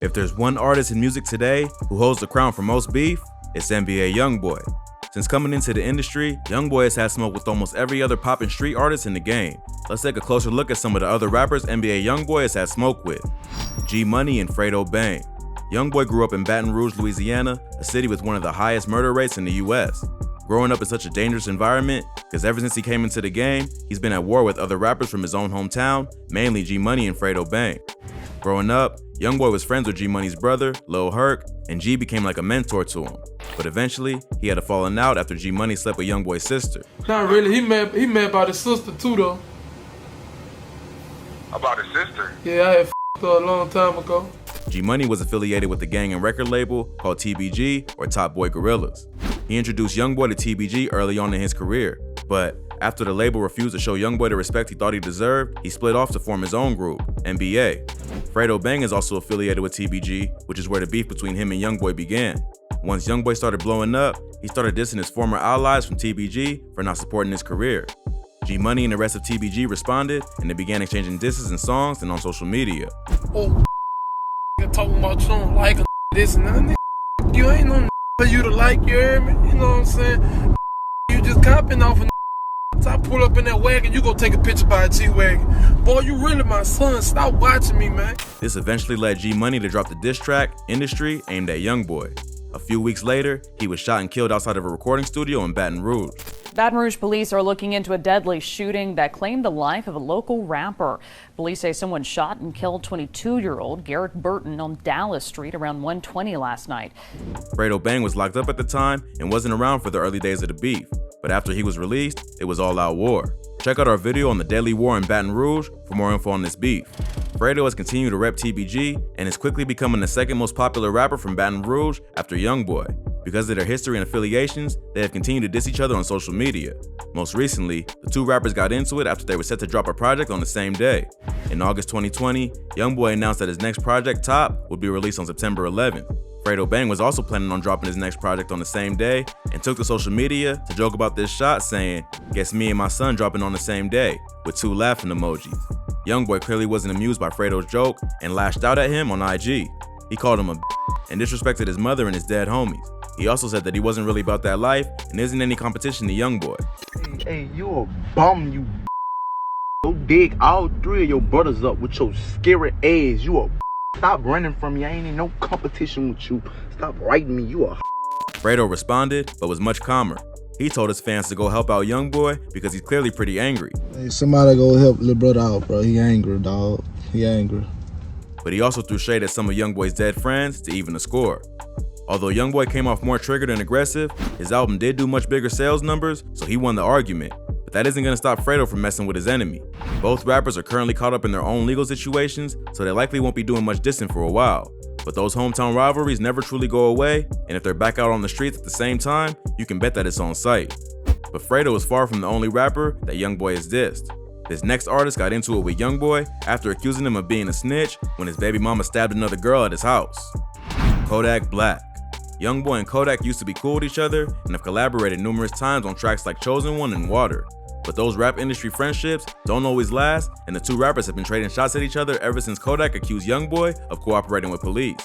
If there's one artist in music today who holds the crown for most beef, it's NBA Youngboy. Since coming into the industry, Youngboy has had smoke with almost every other pop and street artist in the game. Let's take a closer look at some of the other rappers NBA Youngboy has had smoke with. G Money and Fredo Bang. Youngboy grew up in Baton Rouge, Louisiana, a city with one of the highest murder rates in the US. Growing up in such a dangerous environment, because ever since he came into the game, he's been at war with other rappers from his own hometown, mainly G Money and Fredo Bang. Growing up, Youngboy was friends with G Money's brother, Lil Herc, and G became like a mentor to him. But eventually, he had a falling out after G Money slept with Youngboy's sister. Not really, he mad about his sister too though. About his sister? Yeah, I had f***ed her a long time ago. G Money was affiliated with the gang and record label called TBG, or Top Boy Gorillas. He introduced Youngboy to TBG early on in his career, but after the label refused to show Youngboy the respect he thought he deserved, he split off to form his own group, NBA. Fredo Bang is also affiliated with TBG, which is where the beef between him and Youngboy began. Once Youngboy started blowing up, he started dissing his former allies from TBG for not supporting his career. G Money and the rest of TBG responded, and they began exchanging disses and songs and on social media. Oh, talking about you don't like this and that. You ain't no for you to like, you hear me? You know what I'm saying? You just copping off a I pull up in that wagon, you go take a picture by a G-Wagon. Boy, you really my son, stop watching me, man. This eventually led G Money to drop the diss track, Industry, aimed at Youngboy. A few weeks later, he was shot and killed outside of a recording studio in Baton Rouge. Baton Rouge police are looking into a deadly shooting that claimed the life of a local rapper. Police say someone shot and killed 22-year-old Garrett Burton on Dallas Street around 1:20 last night. Fredo Bang was locked up at the time and wasn't around for the early days of the beef, but after he was released, it was all-out war. Check out our video on the deadly war in Baton Rouge for more info on this beef. Fredo has continued to rep TBG and is quickly becoming the second most popular rapper from Baton Rouge after Youngboy. Because of their history and affiliations, they have continued to diss each other on social media. Most recently, the two rappers got into it after they were set to drop a project on the same day. In August 2020, Youngboy announced that his next project, Top, would be released on September 11th. Fredo Bang was also planning on dropping his next project on the same day and took to social media to joke about this shot, saying, "Guess me and my son dropping on the same day," with 2 laughing emojis. Youngboy clearly wasn't amused by Fredo's joke and lashed out at him on IG. He called him a and disrespected his mother and his dead homies. He also said that he wasn't really about that life and isn't any competition to Youngboy. Hey, you a bum, you. Go dig all 3 of your brothers up with your scary ass. You a. Stop running from me. I ain't in no competition with you. Stop writing me. You a. Fredo responded, but was much calmer. He told his fans to go help out Youngboy because he's clearly pretty angry. Hey, somebody go help little brother out, bro. He angry, dog. He angry. But he also threw shade at some of Youngboy's dead friends to even the score. Although Youngboy came off more triggered and aggressive, his album did do much bigger sales numbers, so he won the argument. But that isn't going to stop Fredo from messing with his enemy. Both rappers are currently caught up in their own legal situations, so they likely won't be doing much dissing for a while. But those hometown rivalries never truly go away, and if they're back out on the streets at the same time, you can bet that it's on sight. But Fredo is far from the only rapper that Youngboy has dissed. This next artist got into it with Youngboy after accusing him of being a snitch when his baby mama stabbed another girl at his house. Kodak Black. Youngboy and Kodak used to be cool with each other and have collaborated numerous times on tracks like Chosen One and Water. But those rap industry friendships don't always last, and the two rappers have been trading shots at each other ever since Kodak accused Youngboy of cooperating with police.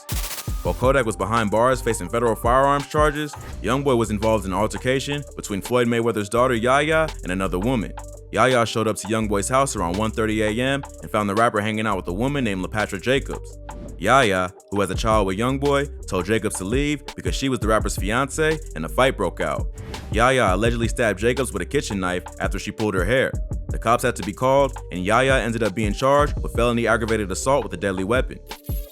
While Kodak was behind bars facing federal firearms charges, Youngboy was involved in an altercation between Floyd Mayweather's daughter Yaya and another woman. Yaya showed up to Youngboy's house around 1:30 a.m. and found the rapper hanging out with a woman named LaPatra Jacobs. Yaya, who has a child with Youngboy, told Jacobs to leave because she was the rapper's fiance and a fight broke out. Yaya allegedly stabbed Jacobs with a kitchen knife after she pulled her hair. The cops had to be called, and Yaya ended up being charged with felony aggravated assault with a deadly weapon.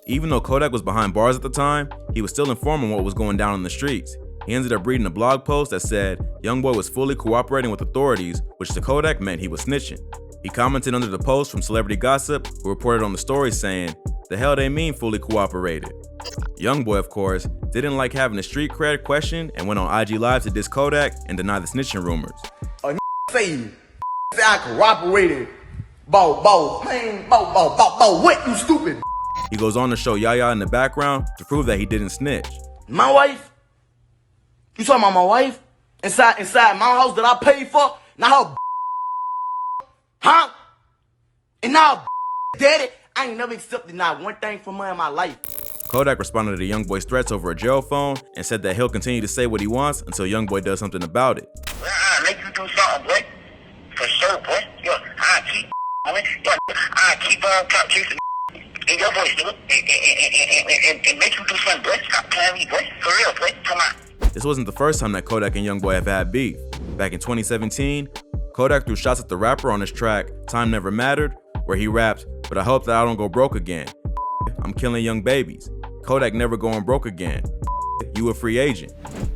Even though Kodak was behind bars at the time, he was still informing what was going down in the streets. He ended up reading a blog post that said Youngboy was fully cooperating with authorities, which to Kodak meant he was snitching. He commented under the post from Celebrity Gossip, who reported on the story saying, "The hell they mean fully cooperated?" Youngboy, of course, didn't like having the street cred questioned and went on IG Live to diss Kodak and deny the snitching rumors. A say I cooperated. What, you stupid? He goes on to show Yaya in the background to prove that he didn't snitch. My wife? You talking about my wife? Inside my house that I paid for? Now her huh? And now daddy, I ain't never accepted not one thing from her in my life. Kodak responded to Youngboy's threats over a jail phone and said that he'll continue to say what he wants until Youngboy does something about it. I'll make you do something, boy. For sure, boy. Yo, I'll keep, I'll keep top chasing in your voice, dude. And make you do something, boy. Stop playing me, boy. For real, boy. Come on. This wasn't the first time that Kodak and Youngboy have had beef. Back in 2017, Kodak threw shots at the rapper on his track, Time Never Mattered, where he rapped, "But I hope that I don't go broke again. I'm killing young babies. Kodak never going broke again. You a free agent."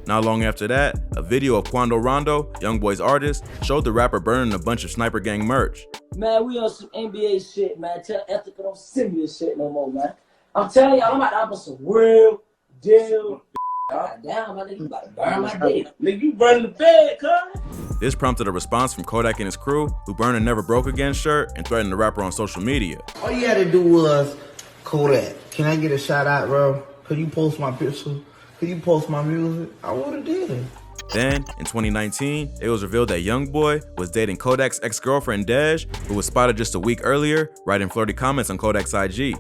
Not long after that, a video of Quando Rondo, Youngboy's artist, showed the rapper burning a bunch of Sniper Gang merch. Man, we on some NBA shit, man. Tell Ethica don't send me this shit no more, man. I'm telling y'all, I'm about to offer some real deal. God damn, my nigga, you about to burn my day. Nigga, you burning the bed, cuz. This prompted a response from Kodak and his crew, who burned a Never Broke Again shirt and threatened the rapper on social media. All you had to do was, Kodak, can I get a shout out, bro? Could you post my picture? Could you post my music? I would've did it. Then, in 2019, it was revealed that Youngboy was dating Kodak's ex-girlfriend Dej, who was spotted just a week earlier writing flirty comments on Kodak's IG.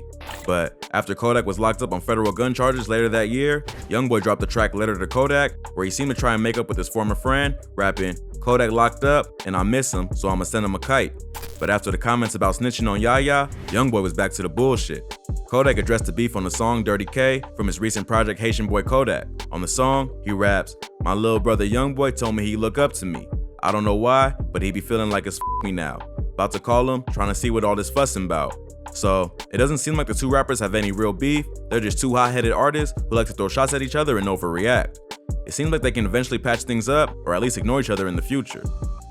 But after Kodak was locked up on federal gun charges later that year, Youngboy dropped the track Letter to Kodak, where he seemed to try and make up with his former friend, rapping, "Kodak locked up, and I miss him, so I'ma send him a kite." But after the comments about snitching on Yaya, Youngboy was back to the bullshit. Kodak addressed the beef on the song Dirty K from his recent project Haitian Boy Kodak. On the song, he raps, "My little brother Youngboy told me he look up to me. I don't know why, but he be feeling like it's me now. About to call him, trying to see what all this fussing about." So, it doesn't seem like the two rappers have any real beef. They're just two hot-headed artists who like to throw shots at each other and overreact. It seems like they can eventually patch things up, or at least ignore each other in the future.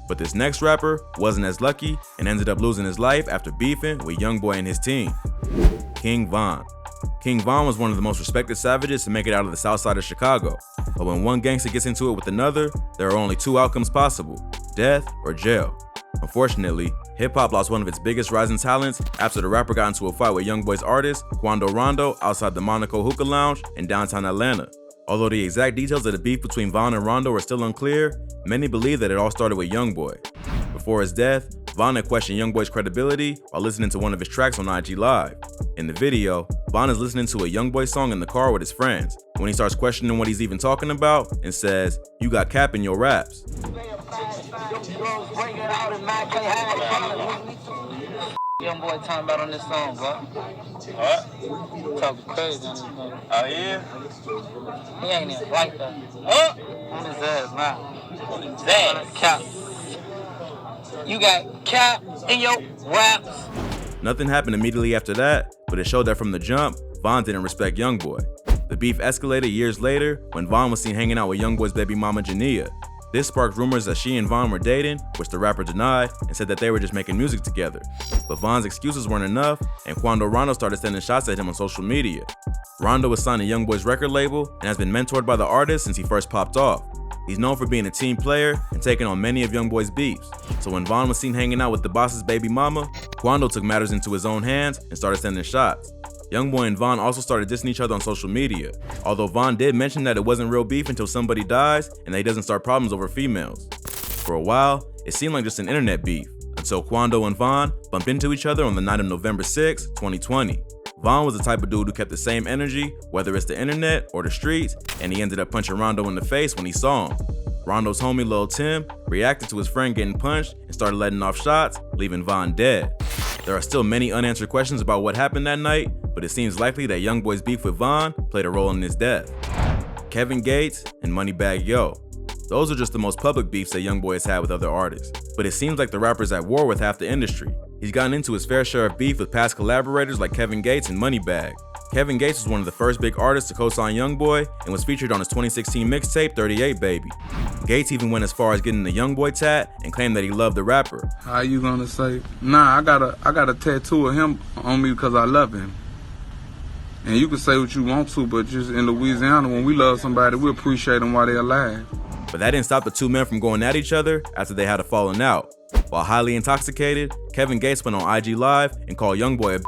But this next rapper wasn't as lucky and ended up losing his life after beefing with Youngboy and his team. King Von. King Von was one of the most respected savages to make it out of the south side of Chicago. But when one gangster gets into it with another, there are only two outcomes possible: death or jail. Unfortunately, hip-hop lost one of its biggest rising talents after the rapper got into a fight with Youngboy's artist, Quando Rondo, outside the Monaco Hookah Lounge in downtown Atlanta. Although the exact details of the beef between Von and Rondo are still unclear, many believe that it all started with Youngboy. Before his death, Von had questioned Youngboy's credibility while listening to one of his tracks on IG Live. In the video, Von is listening to a Youngboy song in the car with his friends, when he starts questioning what he's even talking about and says, "You got cap in your raps." Youngboy talking about on this song, bro. What? Talking crazy on this song. Oh, yeah? He ain't even like that. Huh? On his ass now. On his ass. Cap. You got cap in your raps. Nothing happened immediately after that, but it showed that from the jump, Von didn't respect Youngboy. The beef escalated years later when Von was seen hanging out with Youngboy's baby mama Jania. This sparked rumors that she and Von were dating, which the rapper denied and said that they were just making music together. But Von's excuses weren't enough, and Quando Rondo started sending shots at him on social media. Rondo was signed to Youngboy's record label and has been mentored by the artist since he first popped off. He's known for being a team player and taking on many of Youngboy's beefs. So when Von was seen hanging out with the boss's baby mama, Quando took matters into his own hands and started sending shots. Youngboy and Von also started dissing each other on social media, although Von did mention that it wasn't real beef until somebody dies and that he doesn't start problems over females. For a while, it seemed like just an internet beef, until Quando and Von bumped into each other on the night of November 6, 2020. Von was the type of dude who kept the same energy, whether it's the internet or the streets, and he ended up punching Rondo in the face when he saw him. Rondo's homie Lil Tim reacted to his friend getting punched and started letting off shots, leaving Von dead. There are still many unanswered questions about what happened that night, but it seems likely that Youngboy's beef with Von played a role in his death. Kevin Gates and Moneybagg Yo. Those are just the most public beefs that Youngboy has had with other artists, but it seems like the rapper's at war with half the industry. He's gotten into his fair share of beef with past collaborators like Kevin Gates and Moneybagg. Kevin Gates was one of the first big artists to co-sign Youngboy and was featured on his 2016 mixtape 38 Baby. Gates even went as far as getting the Youngboy tat and claimed that he loved the rapper. How you gonna say, nah, I got a tattoo of him on me because I love him. And you can say what you want to, but just in Louisiana, when we love somebody, we appreciate them while they're alive. But that didn't stop the two men from going at each other after they had a falling out. While highly intoxicated, Kevin Gates went on IG Live and called Youngboy a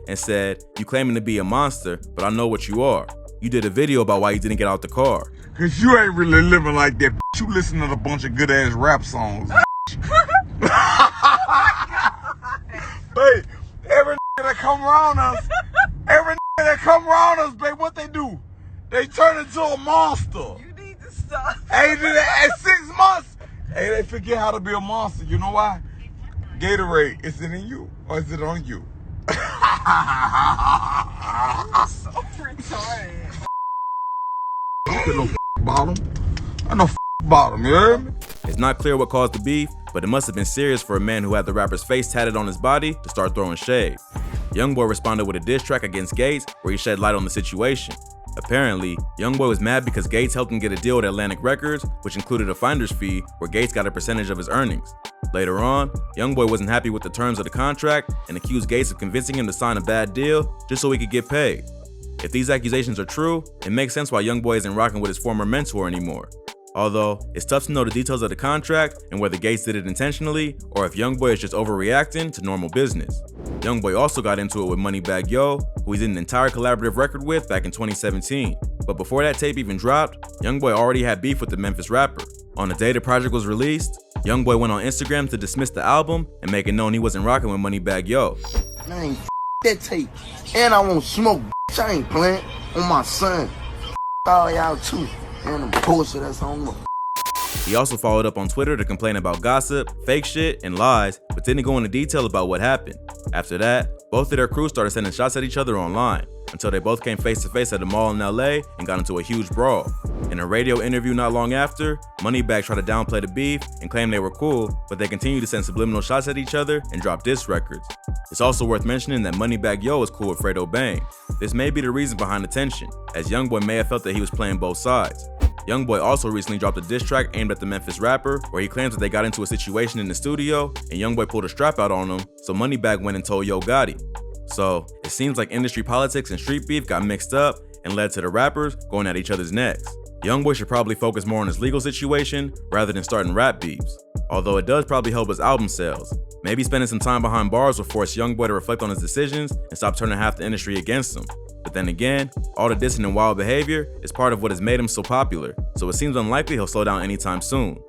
and said, "You claiming to be a monster, but I know what you are. You did a video about why you didn't get out the car." Cause you ain't really living like that. You listen to a bunch of good ass rap songs. Hey, every that come around us, every that come around us, babe, what they do? They turn into a monster. You need to stop. Hey, at 6 months, hey, they forget how to be a monster. You know why? Gatorade, is it in you or is it on you? So retarded. No bottom. I no bottom, you heard me? It's not clear what caused the beef, but it must have been serious for a man who had the rapper's face tatted on his body to start throwing shade. Youngboy responded with a diss track against Gates where he shed light on the situation. Apparently, Youngboy was mad because Gates helped him get a deal with Atlantic Records, which included a finder's fee where Gates got a percentage of his earnings. Later on, Youngboy wasn't happy with the terms of the contract and accused Gates of convincing him to sign a bad deal just so he could get paid. If these accusations are true, it makes sense why Youngboy isn't rocking with his former mentor anymore. Although, it's tough to know the details of the contract and whether Gates did it intentionally or if Youngboy is just overreacting to normal business. Youngboy also got into it with Moneybagg Yo, who he did an entire collaborative record with back in 2017. But before that tape even dropped, Youngboy already had beef with the Memphis rapper. On the day the project was released, Youngboy went on Instagram to dismiss the album and make it known he wasn't rocking with Moneybagg Yo. Man, that tape. And I won't smoke, I ain't playing on my son. All y'all too. And the bullshit that's on me. He also followed up on Twitter to complain about gossip, fake shit, and lies, but didn't go into detail about what happened. After that, both of their crews started sending shots at each other online, until they both came face to face at a mall in LA and got into a huge brawl. In a radio interview not long after, Moneybagg tried to downplay the beef and claim they were cool, but they continued to send subliminal shots at each other and drop diss records. It's also worth mentioning that Moneybagg Yo is cool with Fredo Bang. This may be the reason behind the tension, as Youngboy may have felt that he was playing both sides. Youngboy also recently dropped a diss track aimed at the Memphis rapper, where he claims that they got into a situation in the studio and Youngboy pulled a strap out on him, so Moneybagg went and told Yo Gotti. So, it seems like industry politics and street beef got mixed up and led to the rappers going at each other's necks. Youngboy should probably focus more on his legal situation rather than starting rap beefs, although it does probably help his album sales. Maybe spending some time behind bars will force Youngboy to reflect on his decisions and stop turning half the industry against him. But then again, all the dissing and wild behavior is part of what has made him so popular, so it seems unlikely he'll slow down anytime soon.